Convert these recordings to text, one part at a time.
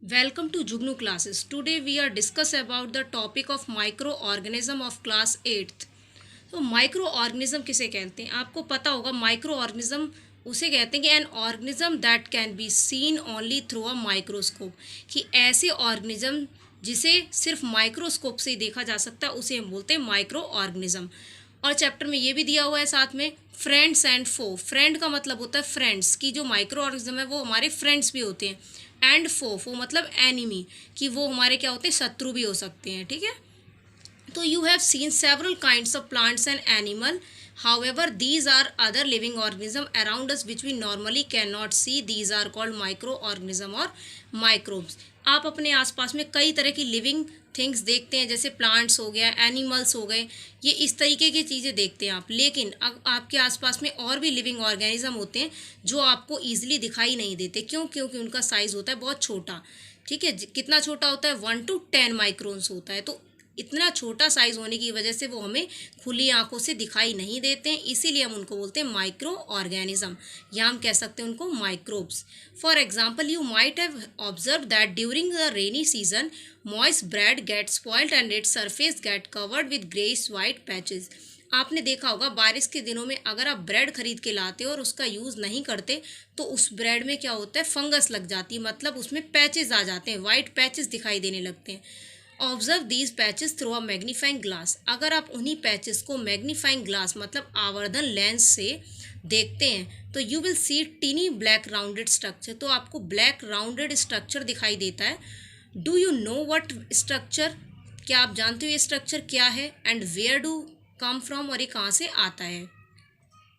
Welcome to Jugnu classes. Today we are discuss about the topic of microorganism of class 8th. तो micro organism किसे कहते हैं? आपको पता होगा माइक्रो ऑर्गेनिज्म उसे कहते हैं कि an organism that can be seen only through a microscope, कि ऐसे ऑर्गेनिज्म जिसे सिर्फ माइक्रोस्कोप से ही देखा जा सकता है उसे हम बोलते हैं माइक्रो ऑर्गेनिज्म। और चैप्टर में ये भी दिया हुआ है साथ में फ्रेंड्स एंड फो। फ्रेंड का मतलब होता है फ्रेंड्स, की जो माइक्रो ऑर्गेनिज्म है वो हमारे फ्रेंड्स भी होते हैं। एंड फो मतलब एनिमी, कि वो हमारे क्या होते हैं, शत्रु भी हो सकते हैं। ठीक है, तो you have seen several kinds of plants and animal. However, these are other living organism around us which we normally cannot see. These are called microorganism और microbes. आप अपने आसपास में कई तरह की लिविंग थिंग्स देखते हैं, जैसे प्लांट्स हो गया, एनिमल्स हो गए, ये इस तरीके की चीज़ें देखते हैं आप। लेकिन आपके आसपास में और भी लिविंग ऑर्गेनिज्म होते हैं जो आपको ईजिली दिखाई नहीं देते। क्यों? क्योंकि उनका साइज़ होता है बहुत छोटा। ठीक है, कितना छोटा होता है? 1 to 10 माइक्रोन्स होता है। तो इतना छोटा साइज होने की वजह से वो हमें खुली आंखों से दिखाई नहीं देते हैं, इसीलिए हम उनको बोलते हैं माइक्रो ऑर्गेनिज्म, या हम कह सकते हैं उनको microbes. For example, you might have observe that during the rainy season moist bread gate spoiled and its surface get covered with greyish white patches. आपने देखा होगा बारिश के दिनों में अगर आप ब्रेड खरीद के लाते हो और उसका यूज़ नहीं करते तो उस ब्रेड में क्या होता है, फंगस लग जाती है, मतलब उसमें पैचेस आ जाते हैं, वाइट पैचेस दिखाई देने लगते हैं। Observe these patches through a magnifying glass. अगर आप उन्हीं पैचेस को मैग्नीफाइंग ग्लास मतलब आवर्धन लेंस से देखते हैं तो you will see tiny black rounded structure. तो आपको ब्लैक राउंडेड स्ट्रक्चर दिखाई देता है। Do you know what structure? क्या आप जानते हो ये स्ट्रक्चर क्या है? And where do come from, और ये कहाँ से आता है?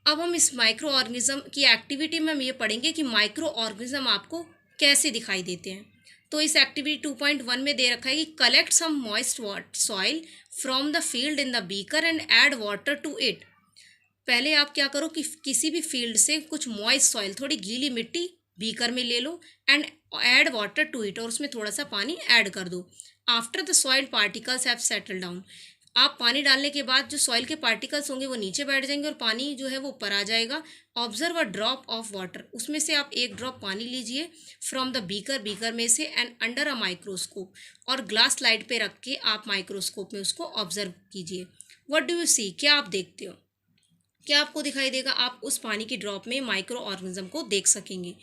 अब हम इस माइक्रो ऑर्गेनिज्म की एक्टिविटी में हम ये पढ़ेंगे कि माइक्रो ऑर्गेनिज्म आपको कैसे दिखाई देते हैं। तो इस एक्टिविटी 2.1 में दे रखा है कि collect some moist soil from the field in the beaker and add water to it. पहले आप क्या करो कि किसी भी फील्ड से कुछ मॉइस्ट सॉइल, थोड़ी गीली मिट्टी बीकर में ले लो and add water to it, और उसमें थोड़ा सा पानी ऐड कर दो। After the soil particles have settle down, आप पानी डालने के बाद जो सॉइल के पार्टिकल्स होंगे वो नीचे बैठ जाएंगे और पानी जो है वो ऊपर आ जाएगा। Observe a drop of water, उसमें से आप एक ड्रॉप पानी लीजिए फ्रॉम द बीकर, बीकर में से, एंड अंडर अ माइक्रोस्कोप, और ग्लास स्लाइड पे रख के आप माइक्रोस्कोप में उसको ऑब्जर्व कीजिए। What do you see? क्या आप देखते हो? क्या आपको दिखाई देगा? आप उस पानी की ड्रॉप में माइक्रो ऑर्गेनिज्म को देख सकेंगे।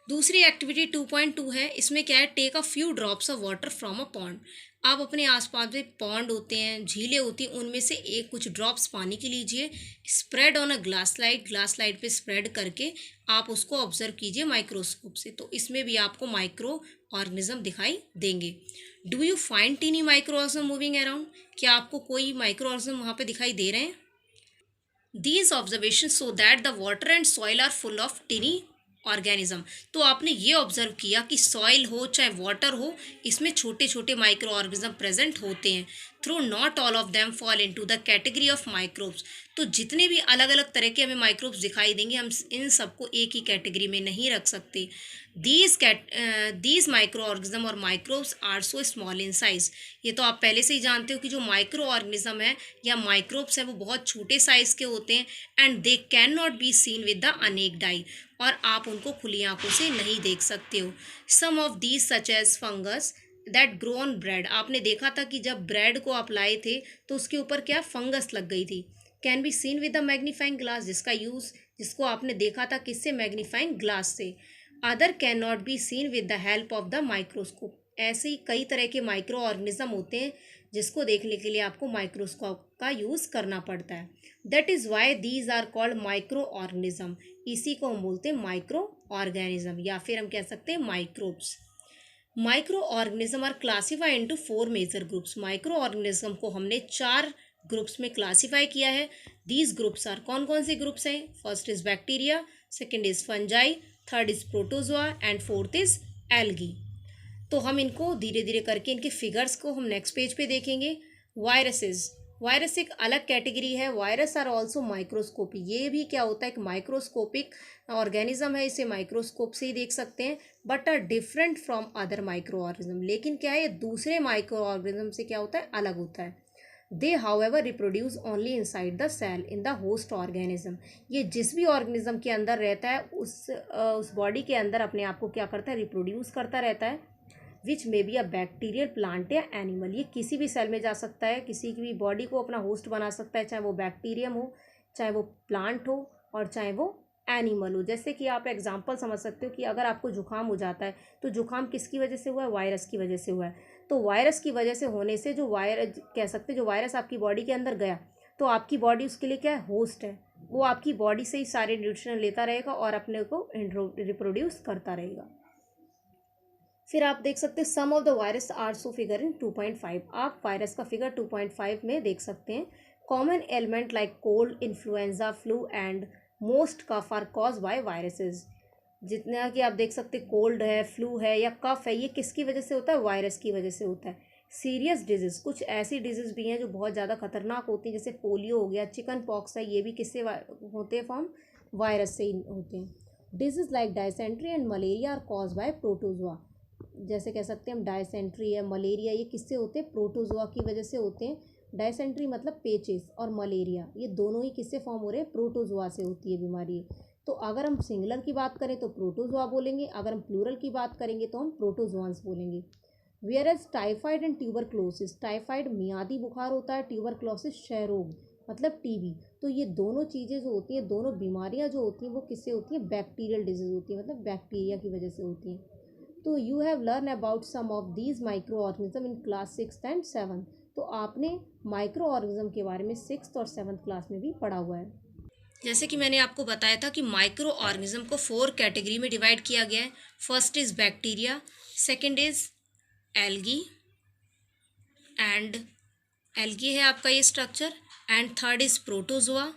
दूसरी एक्टिविटी 2.2 है, इसमें क्या है, take a few drops of water from a pond. आप अपने आसपास में पॉन्ड होते हैं, झीलें होती हैं, उनमें से एक कुछ ड्रॉप्स पानी की लीजिए, spread on a glass slide, glass slide पे स्प्रेड करके आप उसको ऑब्जर्व कीजिए माइक्रोस्कोप से। तो इसमें भी आपको माइक्रो ऑर्गेनिज्म दिखाई देंगे। Do you find tiny micro organism moving around? क्या आपको कोई माइक्रो ऑर्गेनिज्म वहाँ पे दिखाई दे रहे हैं? These observations show that the water and soil are full of tiny organism. तो आपने ये ऑब्जर्व किया कि सॉइल हो चाहे वाटर हो, इसमें छोटे छोटे माइक्रो ऑर्गेनिज्म प्रेजेंट होते हैं। Though not all of them fall into the category of microbes. तो जितने भी अलग अलग तरह के हमें माइक्रोब्स दिखाई देंगे, हम इन सबको एक ही कैटेगरी में नहीं रख सकते। दीज माइक्रो ऑर्गेनिज्म और microbes are so small in size. ये तो आप पहले से ही जानते हो कि जो माइक्रो ऑर्गेनिज्म है या माइक्रोब्स है वो बहुत छोटे साइज के होते हैं, and they can not be seen with the अनेक डाई, और आप उनको खुली आंखों से नहीं देख सकते हो। Some of these such as fungus that grow on bread. आपने देखा था कि जब ब्रेड को आप लाए थे तो उसके ऊपर क्या फंगस लग गई थी। Can be seen with the magnifying glass, जिसको आपने देखा था किससे? मैग्नीफाइंग ग्लास से। Other can not be seen with the help of the microscope. ऐसे ही कई तरह के माइक्रो ऑर्गेनिज्म होते हैं जिसको देखने के लिए आपको माइक्रोस्कोप का यूज़ करना पड़ता है। That is why these are called microorganism. इसी को हम बोलते हैं माइक्रो ऑर्गेनिज्म, या फिर हम कह सकते हैं microbes. Microorganism are classify into 4 major groups. Microorganism को हमने 4 ग्रुप्स में क्लासीफाई किया है। दीज ग्रुप्स आर, कौन कौन से ग्रुप्स हैं? First is bacteria, second is fungi, third is protozoa, and fourth is algae. तो हम इनको धीरे धीरे करके इनके फिगर्स को हम नेक्स्ट पेज पे देखेंगे। वायरसेस, वायरस एक अलग कैटेगरी है। Virus are also microscopy. ये भी क्या होता है, एक माइक्रोस्कोपिक ऑर्गेनिज्म है, इसे माइक्रोस्कोप से ही देख सकते हैं, but are different from other microorganism. लेकिन क्या है, ये दूसरे माइक्रो ऑर्गेनिज्म से क्या होता है, अलग होता है। They however reproduce only inside the cell in the host organism. ये जिस भी ऑर्गेनिज्म के अंदर रहता है उस बॉडी के अंदर अपने आप को क्या करता है, रिप्रोड्यूस करता रहता है। Which may be a bacterial, plant या एनिमल। ये किसी भी सेल में जा सकता है, किसी की भी बॉडी को अपना होस्ट बना सकता है, चाहे वो बैक्टीरियम हो, चाहे वो प्लांट हो, और चाहे वो एनिमल हो। जैसे कि आप एग्जांपल समझ सकते हो कि अगर आपको जुकाम हो जाता है तो जुकाम किसकी वजह से हुआ है? वायरस की वजह से हुआ है। तो वायरस की वजह से होने से जो वायरस कह सकते हैं, जो वायरस आपकी बॉडी के अंदर गया तो आपकी बॉडी उसके लिए क्या है? होस्ट है। वो आपकी बॉडी से ही सारे न्यूट्रिशन लेता रहेगा और अपने को रिप्रोड्यूस करता रहेगा। फिर आप देख सकते हैं some of the virus are so figure in 2.5। आप वायरस का फिगर 2.5 में देख सकते हैं। Common element like cold, influenza, flu and most cough are cause by viruses. जितना कि आप देख सकते हैं कोल्ड है, फ्लू है या कफ है, ये किसकी वजह से होता है? वायरस की वजह से होता है। सीरियस डिजीज़, कुछ ऐसी डिजीज़ भी हैं जो बहुत ज़्यादा खतरनाक होती हैं, जैसे पोलियो हो गया, चिकन पॉक्स है, ये भी किससे होते हैं? फॉर्म वायरस से ही होते हैं। Disease like dysentery and malaria are cause by protozoa. जैसे कह सकते हैं हम डायसेंट्री है, मलेरिया, ये किससे होते हैं? प्रोटोजोआ की वजह से होते हैं। डायसेंट्री मतलब पेचिस, और मलेरिया ये दोनों ही किससे फॉर्म हो रहे हैं? प्रोटोजोआ से होती है बीमारी। तो अगर हम सिंगुलर की बात करें तो प्रोटोजोआ बोलेंगे, अगर हम प्लूरल की बात करेंगे तो हम प्रोटोजोआंस बोलेंगे। Whereas typhoid and tuberculosis, typhoid मियादी बुखार होता है, ट्यूबरक्लोसिस क्षय रोग मतलब टीबी। तो ये दोनों चीज़ें जो होती हैं, दोनों बीमारियां जो होती हैं वो किससे होती हैं? बैक्टीरियल डिजीज़ होती है, मतलब बैक्टीरिया की वजह से होती हैं। तो you have learn about some of these microorganism in class 6th and 7th। तो आपने माइक्रो ऑर्गेनिज्म के बारे में 6th और 7th क्लास में भी पढ़ा हुआ है। जैसे कि मैंने आपको बताया था कि माइक्रो ऑर्गेनिज्म को 4 कैटेगरी में डिवाइड किया गया है। First is bacteria, second is algae, and algae है आपका ये structure, and third is protozoa,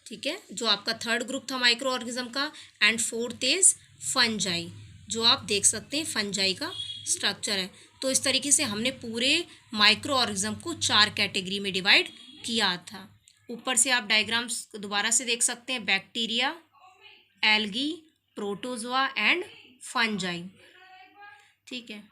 ठीक है, जो आपका थर्ड ग्रुप था माइक्रो ऑर्गेनिज्म का, एंड फोर्थ इज़ फंजाई, जो आप देख सकते हैं फंजाई का स्ट्रक्चर है। तो इस तरीके से हमने पूरे माइक्रो ऑर्गेनिज्म को 4 कैटेगरी में डिवाइड किया था। ऊपर से आप डायग्राम्स दोबारा से देख सकते हैं, bacteria, algae, protozoa and fungi, ठीक है।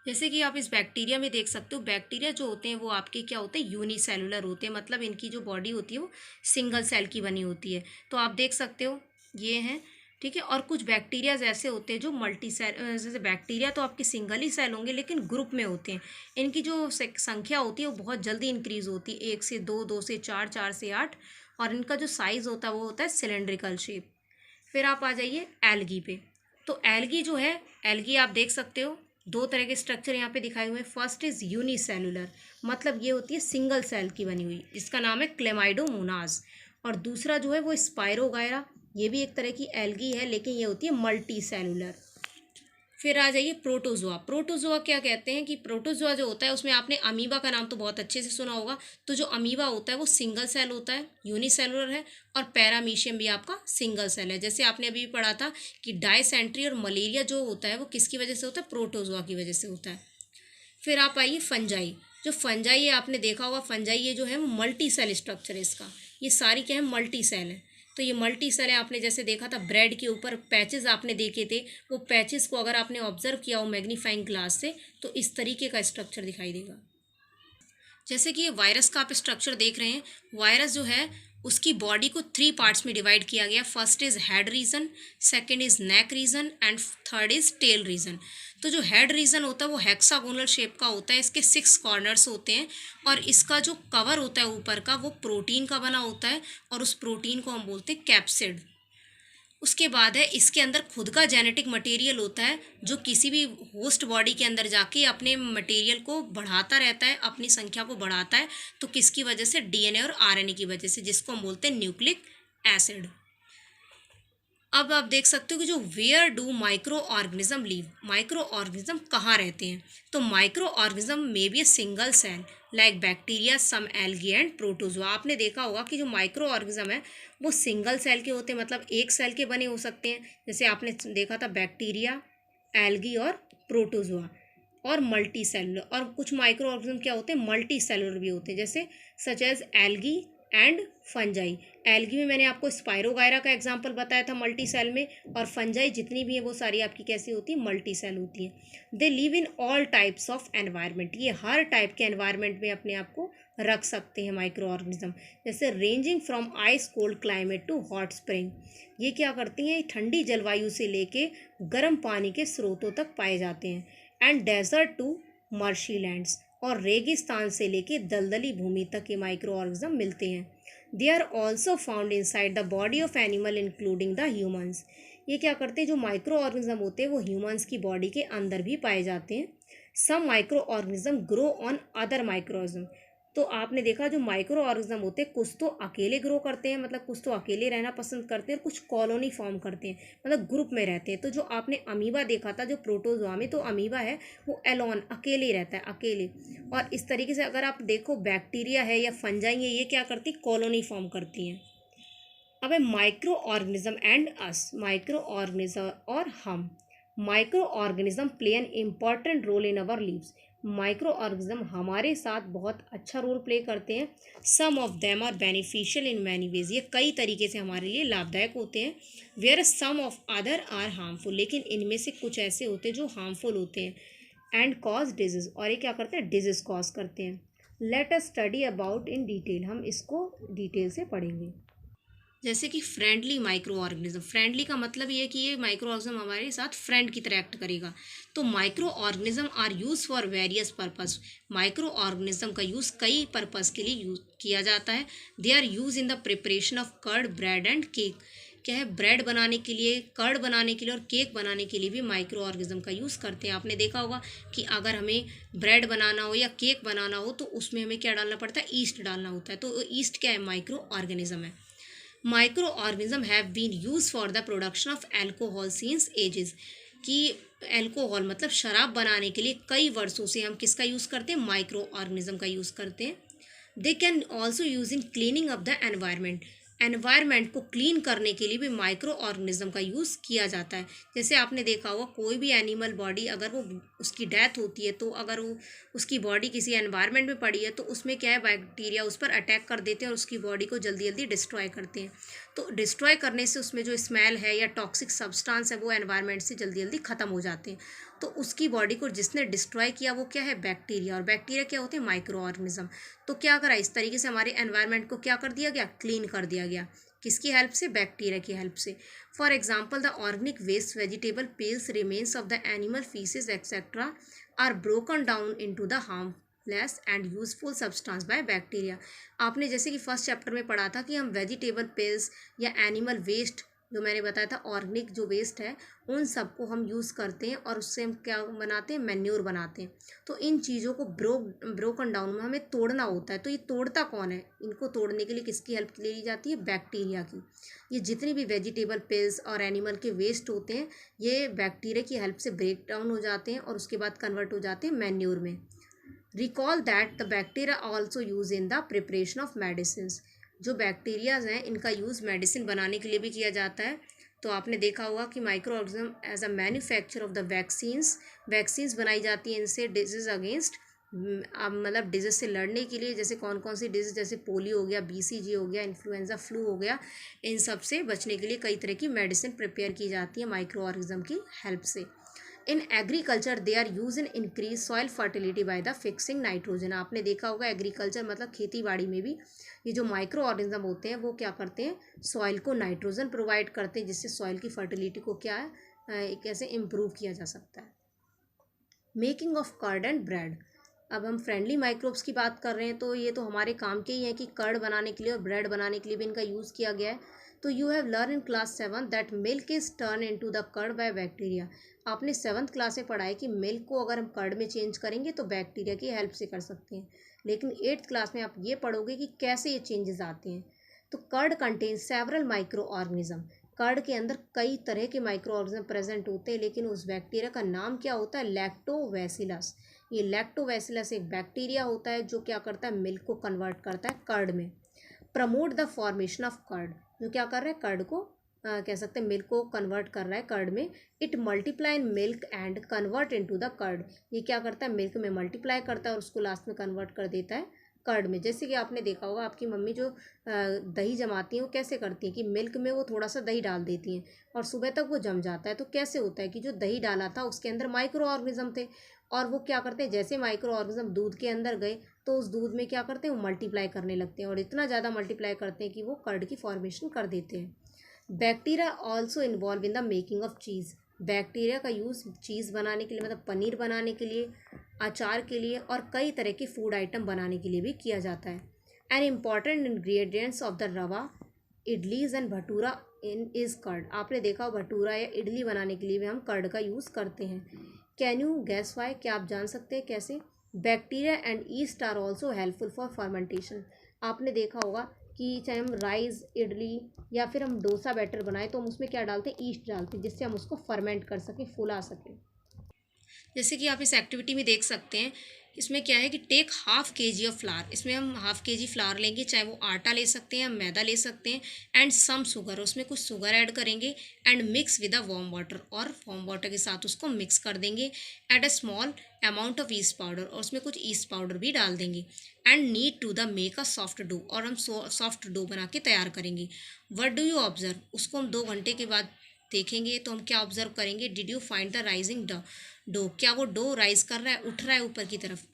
जैसे कि आप इस बैक्टीरिया में देख सकते हो, बैक्टीरिया जो होते हैं वो आपके क्या होते हैं? यूनिसेलुलर होते हैं, मतलब इनकी जो बॉडी होती है वो सिंगल सेल की बनी होती है। तो आप देख सकते हो ये हैं, ठीक है। और कुछ बैक्टीरियाज ऐसे होते हैं जो मल्टी सेल, जैसे बैक्टीरिया तो आपके सिंगल ही सेल होंगे लेकिन ग्रुप में होते हैं। इनकी जो संख्या होती है वो बहुत जल्दी इंक्रीज होती है, 1 से 2, 2 से 4, 4 से 8, और इनका जो साइज़ होता है वो होता है सिलेंड्रिकल शेप। फिर आप आ जाइए एल्गी पे। तो एल्गी जो है, एल्गी आप देख सकते हो 2 तरह के स्ट्रक्चर यहाँ पे दिखाए हुए हैं। फर्स्ट इज़ यूनिसेलुलर, मतलब ये होती है सिंगल सेल की बनी हुई, इसका नाम है क्लेमाइडोमोनाज। और दूसरा जो है वो स्पाइरोगायरा, ये भी एक तरह की एल्गी है लेकिन ये होती है मल्टी सेलुलर। फिर आ जाइए प्रोटोजोआ। प्रोटोजोआ क्या कहते हैं कि प्रोटोजोआ जो होता है उसमें आपने अमीबा का नाम तो बहुत अच्छे से सुना होगा। तो जो अमीबा होता है वो सिंगल सेल होता है, यूनिसेलुलर है, और पैरामीशियम भी आपका सिंगल सेल है। जैसे आपने अभी पढ़ा था कि डायसेंट्री और मलेरिया जो होता है वो किसकी वजह से होता है? प्रोटोजोआ की वजह से होता है। फिर आप आइए फंजाई। जो फंजाई है आपने देखा होगा, फंजाई ये जो है वो मल्टी सेल स्ट्रक्चर है इसका, ये सारी क्या है? मल्टी सेल है। तो ये मल्टी सेल है, आपने जैसे देखा था ब्रेड के ऊपर पैचेस आपने देखे थे, वो पैचेस को अगर आपने ऑब्जर्व किया हो मैग्नीफाइंग ग्लास से तो इस तरीके का स्ट्रक्चर दिखाई देगा। जैसे कि ये वायरस का आप स्ट्रक्चर देख रहे हैं, वायरस जो है उसकी बॉडी को 3 पार्ट्स में डिवाइड किया गया। First is head region, second is neck region and third is tail region. तो जो हेड रीजन होता है वो हेक्सागोनल शेप का होता है, इसके 6 कॉर्नर्स होते हैं, और इसका जो कवर होता है ऊपर का वो प्रोटीन का बना होता है, और उस प्रोटीन को हम बोलते हैं कैप्सिड। उसके बाद है इसके अंदर खुद का जेनेटिक मटेरियल होता है जो किसी भी होस्ट बॉडी के अंदर जाके अपने मटेरियल को बढ़ाता रहता है, अपनी संख्या को बढ़ाता है। तो किसकी वजह से? डीएनए और आरएनए की वजह से, जिसको हम बोलते हैं न्यूक्लिक एसिड। अब आप देख सकते हो कि जो where do microorganism live, microorganism कहाँ रहते हैं? तो microorganism may be a single cell like bacteria, some algae and protozoa. आपने देखा होगा कि जो माइक्रो ऑर्गेनिज्म है वो सिंगल सेल के होते हैं, मतलब एक सेल के बने हो सकते हैं। जैसे आपने देखा था बैक्टीरिया, एल्गी और प्रोटोजोआ, और मल्टी सेलुलर। और कुछ माइक्रो ऑर्गेनिज्म क्या होते हैं? मल्टी सेलुलर भी होते हैं, जैसे such as algae and fungi. Algae में मैंने आपको स्पाइरोगायरा का एग्जांपल बताया था मल्टी सेल में, और फंजाई जितनी भी है वो सारी आपकी कैसी होती है, मल्टी सेल होती है। They live in all types of environment, ये हर टाइप के एनवायरनमेंट में अपने आप को रख सकते हैं माइक्रो ऑर्गेनिज्म, जैसे ranging from ice cold climate to hot spring. ये क्या करती हैं, ठंडी जलवायु से लेके गर्म पानी के स्रोतों तक पाए जाते हैं। एंड डेजर्ट टू मर्शी लैंड्स, और रेगिस्तान से लेके दलदली भूमि तक के माइक्रो ऑर्गेनिज्म मिलते हैं। They are also found inside the body of animal including the humans. ये क्या करते हैं, जो माइक्रो ऑर्गेनिज्म होते हैं वो ह्यूमन्स की बॉडी के अंदर भी पाए जाते हैं। Some micro organism grow on other microorganism. तो आपने देखा जो माइक्रो ऑर्गेनिज्म होते हैं कुछ तो अकेले ग्रो करते हैं, मतलब कुछ तो अकेले रहना पसंद करते हैं, और कुछ कॉलोनी फॉर्म करते हैं, मतलब ग्रुप में रहते हैं। तो जो आपने अमीबा देखा था जो प्रोटोजोआ में, तो अमीबा है वो एलोन अकेले रहता है, अकेले। और इस तरीके से अगर आप देखो बैक्टीरिया है या फंजाई है, ये क्या करती, कॉलोनी फॉर्म करती हैं। अब है micro organism and us, micro organism और हम। Micro organism play an important role in our lives. Micro organism हमारे साथ बहुत अच्छा रोल प्ले करते हैं। Some of them are beneficial in many ways, ये कई तरीके से हमारे लिए लाभदायक होते हैं। Where some of other are harmful, लेकिन इनमें से कुछ ऐसे होते हैं जो हार्मफुल होते हैं। एंड कॉज डिजीज, और ये क्या करते हैं, डिजीज कॉज करते हैं। Let us study about in detail, हम इसको डिटेल से पढ़ेंगे। जैसे कि फ्रेंडली माइक्रो ऑर्गेनिज्म, फ्रेंडली का मतलब ये है कि ये माइक्रो ऑर्गेनिज्म हमारे साथ फ्रेंड की तरह एक्ट करेगा। तो microorganism are use for various purpose, microorganism का यूज़ कई पर्पस के लिए यूज किया जाता है। They are use in the preparation of curd, bread and cake. क्या है, ब्रेड बनाने के लिए, कर्ड बनाने के लिए और केक बनाने के लिए भी माइक्रो ऑर्गेनिज्म का यूज़ करते हैं। आपने देखा होगा कि अगर हमें ब्रेड बनाना हो या केक बनाना हो तो उसमें हमें क्या डालना पड़ता है, ईस्ट डालना होता है। तो ईस्ट क्या है, माइक्रो ऑर्गेनिज्म है। Micro organism have been use for the production of alcohol since ages, कि एल्कोहल मतलब शराब बनाने के लिए कई वर्षों से हम किसका यूज़ करते हैं, माइक्रो ऑर्गेनिज्म का यूज़ करते हैं। They can also use in cleaning of the environment, environment को क्लीन करने के लिए भी माइक्रो ऑर्गेनिज्म का यूज़ किया जाता है। जैसे आपने देखा होगा कोई भी एनिमल बॉडी अगर वो उसकी डेथ होती है, तो अगर वो उसकी बॉडी किसी एनवायरनमेंट में पड़ी है तो उसमें क्या है, बैक्टीरिया उस पर अटैक कर देते हैं और उसकी बॉडी को जल्दी जल्दी डिस्ट्रॉय करते हैं। तो डिस्ट्रॉय करने से उसमें जो स्मेल है या टॉक्सिक सब्सटेंस है वो एनवायरनमेंट से जल्दी जल्दी ख़त्म हो जाते हैं। तो उसकी बॉडी को जिसने डिस्ट्रॉय किया वो क्या है, बैक्टीरिया, और बैक्टीरिया क्या होते हैं, माइक्रो ऑर्गेनिज्म। तो क्या करा, इस तरीके से हमारे एनवायरनमेंट को क्या कर दिया गया, क्लीन कर दिया गया। किसकी हेल्प से, बैक्टीरिया की हेल्प से। For example the organic waste, vegetable peels, remains of the animal faeces etcetera are broken down into the harmless and useful substance by bacteria. आपने जैसे कि फर्स्ट चैप्टर में पढ़ा था कि हम वेजिटेबल पेल्स या एनिमल वेस्ट, जो मैंने बताया था ऑर्गेनिक जो वेस्ट है, उन सबको हम यूज़ करते हैं और उससे हम क्या बनाते हैं, मैन्योर बनाते हैं। तो इन चीज़ों को ब्रोकन डाउन में हमें तोड़ना होता है। तो ये तोड़ता कौन है, इनको तोड़ने के लिए किसकी हेल्प ली जाती है, बैक्टीरिया की। ये जितनी भी वेजिटेबल पेल्स और एनिमल के वेस्ट होते हैं ये बैक्टीरिया की हेल्प से ब्रेक डाउन हो जाते हैं और उसके बाद कन्वर्ट हो जाते हैं मैन्योर में। Recall that the bacteria also use in the preparation of medicine, जो बैक्टीरियाज हैं इनका यूज़ मेडिसिन बनाने के लिए भी किया जाता है। तो आपने देखा होगा कि microorganism as a manufacture of the vaccines बनाई जाती हैं इनसे, डिजीज़ अगेंस्ट, मतलब डिजीज़ से लड़ने के लिए। जैसे कौन कौन सी डिजीज़, जैसे पोलियो हो गया, BCG हो गया, इन्फ्लुएंजा फ्लू हो गया, इन सब से बचने के लिए कई तरह की मेडिसिन प्रिपेयर की जाती है माइक्रो ऑर्गेनिज्म की हेल्प से। In agriculture they are use in increase soil fertility by the fixing nitrogen. आपने देखा होगा एग्रीकल्चर मतलब खेती बाड़ी में भी ये जो माइक्रो ऑर्गेनिज्म होते हैं वो क्या करते हैं, सॉइल को नाइट्रोजन प्रोवाइड करते हैं, जिससे सॉइल की फर्टिलिटी को क्या है, कैसे इम्प्रूव किया जा सकता है। Making of curd and bread, अब हम फ्रेंडली माइक्रोब्स की बात कर रहे हैं तो ये तो हमारे काम के ही हैं कि कर्ड बनाने के लिए और ब्रेड बनाने के लिए भी इनका यूज़ किया गया है। तो you have learn in class 7 that milk is turn into the curd by bacteria. आपने 7th क्लास में पढ़ा है कि मिल्क को अगर हम कर्ड में चेंज करेंगे तो बैक्टीरिया की हेल्प से कर सकते हैं। लेकिन 8th क्लास में आप ये पढ़ोगे कि कैसे ये चेंजेस आते हैं। तो curd contain several microorganism, curd के अंदर कई तरह के माइक्रो ऑर्गेनिज्म प्रेजेंट होते हैं, लेकिन उस बैक्टीरिया का नाम क्या होता है, लैक्टोबैसिलस। ये लैक्टोबैसिलस एक बैक्टीरिया होता है जो क्या करता है, मिल्क को कन्वर्ट करता है कर्ड में। Promote the formation of curd, जो क्या कर रहा है, कर्ड को कह सकते हैं मिल्क को कन्वर्ट कर रहा है कर्ड में। It multiply in milk and convert into the curd, ये क्या करता है, मिल्क में मल्टीप्लाई करता है और उसको लास्ट में कन्वर्ट कर देता है कर्ड में। जैसे कि आपने देखा होगा आपकी मम्मी जो दही जमाती हैं वो कैसे करती हैं कि मिल्क में वो थोड़ा सा दही डाल देती हैं और सुबह तक वो जम जाता है। तो कैसे होता है कि जो दही डाला था उसके अंदर माइक्रो ऑर्गेनिज्म थे और वो क्या करते हैं, जैसे माइक्रो ऑर्गेनिज्म दूध के अंदर गए तो उस दूध में क्या करते हैं, वो मल्टीप्लाई करने लगते हैं और इतना ज़्यादा मल्टीप्लाई करते हैं कि वो कर्ड की फॉर्मेशन कर देते हैं। Bacteria also involve in the making of cheese. Bacteria का यूज़ चीज़ बनाने के लिए, मतलब पनीर बनाने के लिए, अचार के लिए और कई तरह के फूड आइटम बनाने के लिए भी किया जाता है। An important ingredients of the rava idlis and bhatura in is curd. आपने देखा हो भटूरा या इडली बनाने के लिए भी हम कर्ड का यूज़ करते हैं। कैन यू गैस वाई, क्या आप जान सकते हैं कैसे? Bacteria and yeast are also helpful for fermentation. आपने देखा होगा कि चाहे हम राइस, इडली या फिर हम डोसा बैटर बनाए तो हम उसमें क्या डालते हैं, ईस्ट डालते हैं, जिससे हम उसको फर्मेंट कर सकें, फुला सकें। जैसे कि आप इस एक्टिविटी में देख सकते हैं, इसमें क्या है कि टेक हाफ के जी ऑफ फ्लावर। इसमें हम हाफ के जी फ्लावर लेंगे, चाहे वो आटा ले सकते हैं या मैदा ले सकते हैं, एंड सम शुगर, उसमें कुछ शुगर ऐड करेंगे and mix with a warm water, और वार्म वाटर के साथ उसको मिक्स कर देंगे। Add a small amount of yeast powder, और उसमें कुछ ईस्ट पाउडर भी डाल देंगे। And need to the make a soft dough, और हम सॉफ्ट डो बना के तैयार करेंगे। व्हाट डू यू ऑब्जर्व, उसको हम 2 घंटे के बाद देखेंगे तो हम क्या ऑब्जर्व करेंगे, did you find the rising dough, क्या वो डो राइज कर रहा है, उठ रहा है ऊपर की तरफ।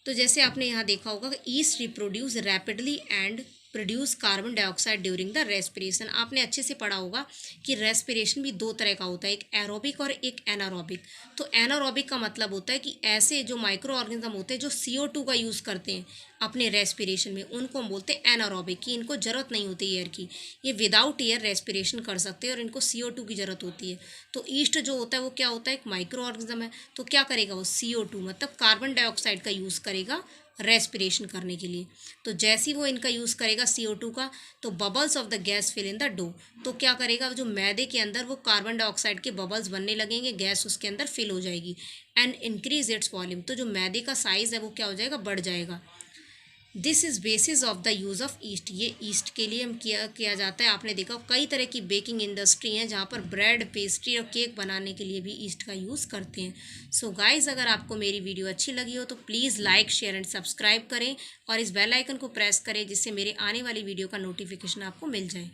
तो जैसे आपने यहाँ देखा होगा कि east reproduce rapidly and produce carbon dioxide during the respiration. आपने अच्छे से पढ़ा होगा कि रेस्पिरेशन भी 2 तरह का होता है, एक एरोबिक और एक एनारोबिक। तो एनारोबिक का मतलब होता है कि ऐसे जो माइक्रो ऑर्गेनिज्म होते हैं जो CO2 का यूज़ करते हैं अपने रेस्पिरेशन में, उनको हम बोलते हैं एनारोबिक, कि इनको ज़रूरत नहीं होती एयर की, ये विदाउट एयर रेस्पिरेशन कर सकते हैं और इनको CO2 की ज़रूरत होती है। तो ईस्ट जो होता है वो क्या होता है, एक माइक्रो ऑर्गेनिज्म है, तो क्या करेगा वो CO2 मतलब कार्बन डाइऑक्साइड का यूज़ करेगा रेस्पिरेशन करने के लिए। तो जैसे ही वो इनका यूज़ करेगा CO2 का, तो bubbles of the gas fill in the dough. तो क्या करेगा, जो मैदे के अंदर वो कार्बन डाइऑक्साइड के बबल्स बनने लगेंगे, गैस उसके अंदर फिल हो जाएगी एंड इंक्रीज इट्स वॉल्यूम। तो जो मैदे का साइज़ है वो क्या हो जाएगा, बढ़ जाएगा। This is basis of the use of east. ये ईस्ट के लिए हम किया जाता है। आपने देखा कई तरह की बेकिंग इंडस्ट्री हैं जहाँ पर ब्रेड, पेस्ट्री और केक बनाने के लिए भी ईस्ट का यूज़ करते हैं। सो गाइज़, अगर आपको मेरी वीडियो अच्छी लगी हो तो please like, share and subscribe करें और इस बेल आइकन को प्रेस करें जिससे मेरे आने वाली वीडियो का नोटिफिकेशन आपको मिल जाए।